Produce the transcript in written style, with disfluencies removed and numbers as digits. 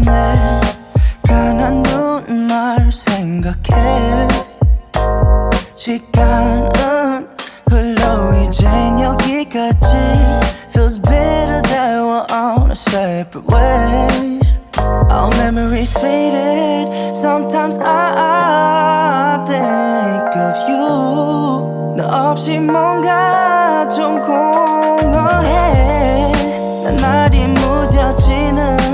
내 가난 눈말 생각해 시간은 흘러 이젠 여기까지 Feels better that we're on a separate ways Our memories faded Sometimes I think of you 너 없이 뭔가 좀 공허해 난 날이 무뎌지는